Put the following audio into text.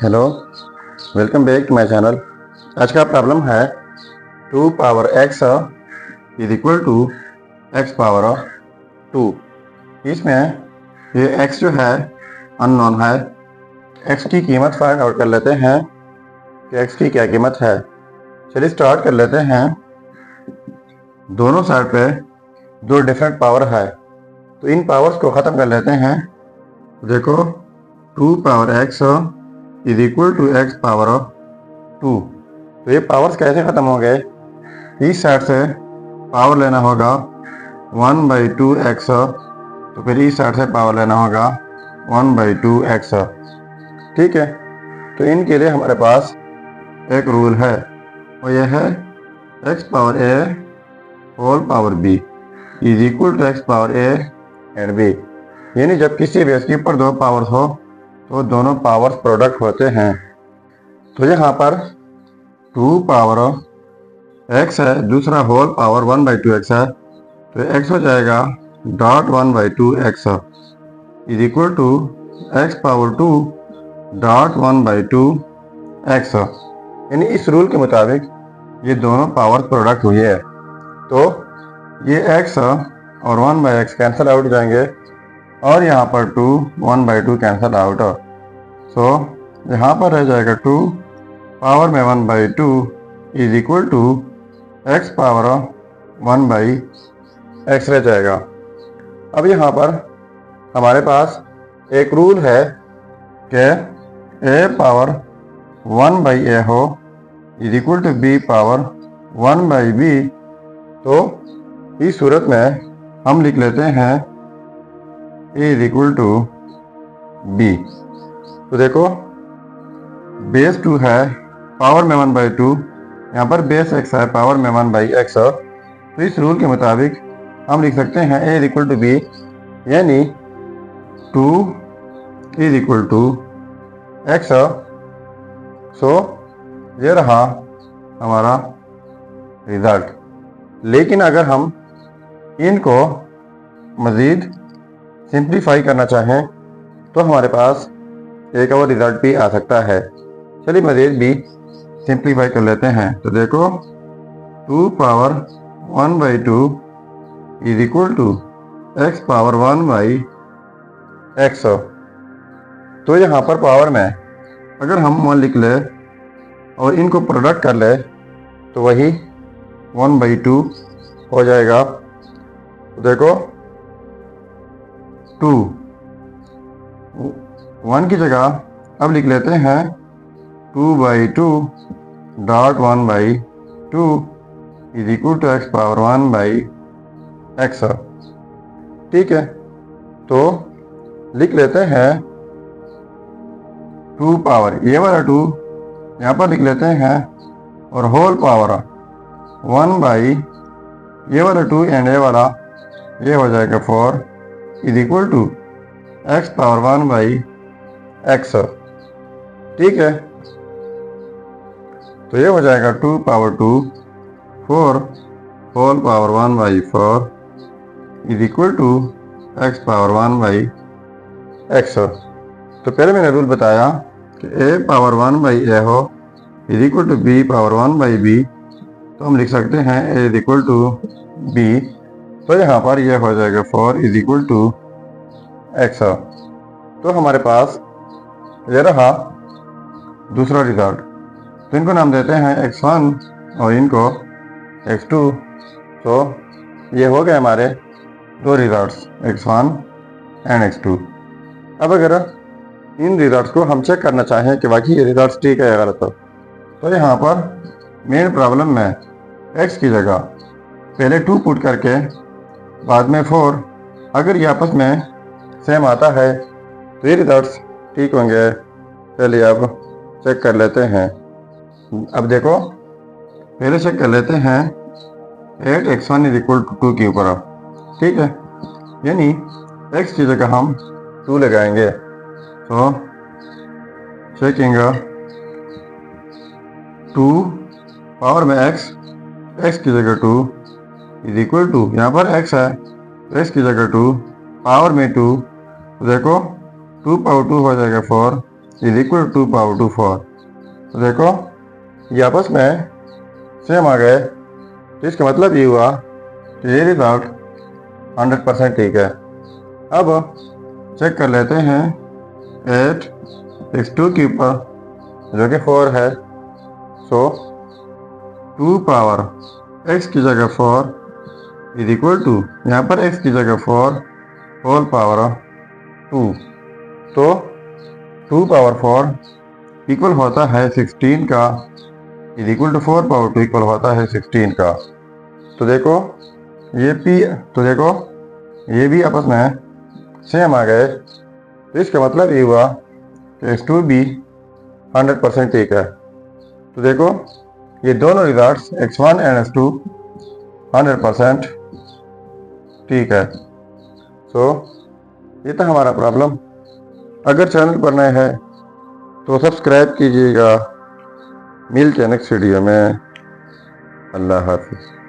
Hello, welcome back to my channel. आज का problem है 2 power x is equal to x power 2। इसमें ये x जो है अननोन है। x की कीमत फाइंड आउट कर लेते हैं कि x की क्या कीमत है। चलिए स्टार्ट कर लेते हैं। दोनों साइड पे दो डिफरेंट पावर है, तो इन पावर्स को ख़त्म कर लेते हैं। देखो 2 power x is equal to x power 2। तो ये पावर्स कैसे ख़त्म हो गए? इस साइड से पावर लेना होगा 1/2x, तो फिर इस साइड से पावर लेना होगा 1/2x। ठीक है, तो इनके लिए हमारे पास एक रूल है, और यह है x power a whole power b is equal to x power a and b। यानी जब किसी बेस के ऊपर दो पावर्स हो तो दोनों पावर्स प्रोडक्ट होते हैं। तो यहाँ पर 2 पावर x है, दूसरा होल पावर 1/2x है, तो x हो जाएगा dot 1/2x is equal to x power 2 dot 1/2x। यानी इस रूल के मुताबिक ये दोनों पावर प्रोडक्ट हुई है, तो ये x और 1/x कैंसिल आउट जाएंगे, और यहाँ पर 2 1/2 कैंसिल आउट। सो यहाँ पर रह जाएगा 2 पावर में 1/2 is equal to x power 1/x रह जाएगा। अब यहाँ पर हमारे पास एक रूल है कि a पावर 1/a हो is equal to b power 1/b। तो इस सूरत में हम लिख लेते हैं a is equal to b। तो देखो बेस 2 है, पावर में 1/2, यहाँ पर बेस x है, पावर में 1/x। तो इस रूल के मुताबिक हम लिख सकते हैं a is equal to b, यानी 2 is equal to x। So ये रहा हमारा रिजल्ट। लेकिन अगर हम इनको मज़ीद सिंप्लीफाई करना चाहें तो हमारे पास एक और रिजल्ट भी आ सकता है। चलिए मज़ीद भी सिंप्लीफाई कर लेते हैं। तो देखो 2 power 1/2 is equal to x power 1/x। तो यहाँ पर पावर में अगर हम 1 लिख ले और इनको प्रोडक्ट कर ले तो वही 1/2 हो जाएगा। तो देखो 2 1 की जगह अब लिख लेते हैं 2/2 dot 1/2 is equal to x power 1/x। ठीक है, तो लिख लेते हैं 2 पावर ये वाला 2 यहाँ पर लिख लेते हैं, और होल पावर 1/ ये वाला 2 एंड ये वाला ये हो जाएगा 4 is equal to x power 1/x। ठीक है, तो ये हो जाएगा 2 power 2 4 whole power 1/4 is equal to x power 1/x। तो पहले मैंने रूल बताया कि a पावर 1/a हो is equal to b power 1/b, तो हम लिख सकते हैं a is equal to b। तो यहाँ पर यह हो जाएगा 4 इज इक्वल टू x। तो हमारे पास ये रहा दूसरा रिजल्ट। तो इनको नाम देते हैं x1 और इनको x2। तो ये हो गए हमारे दो रिजल्ट्स x1 एंड x2। अब अगर इन रिजल्ट्स को हम चेक करना चाहें कि वाकई ये रिजल्ट्स ठीक है या गलत हो, तो यहाँ पर मेन प्रॉब्लम में x की जगह पहले 2 पुट करके बाद में 4, अगर ये आपस में सेम आता है तो ये रिजल्ट्स ठीक होंगे। चलिए अब चेक कर लेते हैं। अब देखो पहले चेक कर लेते हैं 8x1 इज इक्वल टू 2 के ऊपर। ठीक है, यानी x की जगह हम 2 लगाएंगे। तो चेकिंग 2 पावर में x की जगह 2 इज इक्वल टू, यहाँ पर x है तो x की जगह 2 पावर में 2। तो देखो 2 पावर 2 हो जाएगा 4 is equal to power to 4। तो देखो ये आपस में सेम आ गए, तो इसका मतलब ये हुआ कि ये रिजल्ट 100% ठीक है। अब चेक कर लेते हैं 8x2 के ऊपर जो कि 4 है। सो 2 पावर x की जगह 4 इज इक्वल टू, यहाँ पर x की जगह 4 होल पावर 2। तो 2 पावर 4 इक्वल होता है 16 का, is equal to 4 power 2 equal होता है 16 का। तो देखो ये भी आपस में सेम आ गए, तो इसका मतलब ये हुआ कि x2 भी 100% ठीक है। तो देखो ये दोनों रिजल्ट्स x1 एंड x2 100% ठीक है। सो ये था हमारा प्रॉब्लम। अगर चैनल पर नए हैं तो सब्सक्राइब कीजिएगा। मिलते हैं नेक्स्ट वीडियो में। अल्लाह हाफिज़।